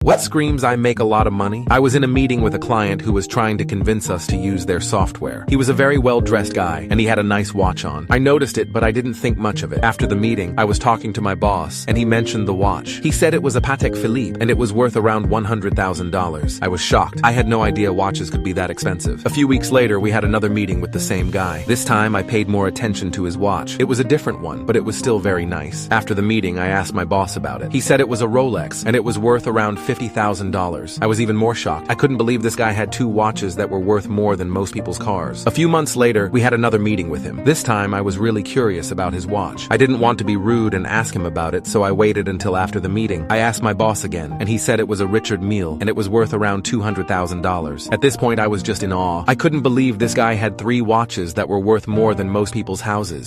What screams I make a lot of money? I was in a meeting with a client who was trying to convince us to use their software. He was a very well-dressed guy, and he had a nice watch on. I noticed it, but I didn't think much of it. After the meeting, I was talking to my boss, and he mentioned the watch. He said it was a Patek Philippe, and it was worth around $100,000. I was shocked. I had no idea watches could be that expensive. A few weeks later, we had another meeting with the same guy. This time, I paid more attention to his watch. It was a different one, but it was still very nice. After the meeting, I asked my boss about it. He said it was a Rolex, and it was worth around $50,000. I was even more shocked. I couldn't believe this guy had two watches that were worth more than most people's cars. A few months later, we had another meeting with him. This time, I was really curious about his watch. I didn't want to be rude and ask him about it, so I waited until after the meeting. I asked my boss again, and he said it was a Richard Mille, and it was worth around $200,000. At this point, I was just in awe. I couldn't believe this guy had three watches that were worth more than most people's houses.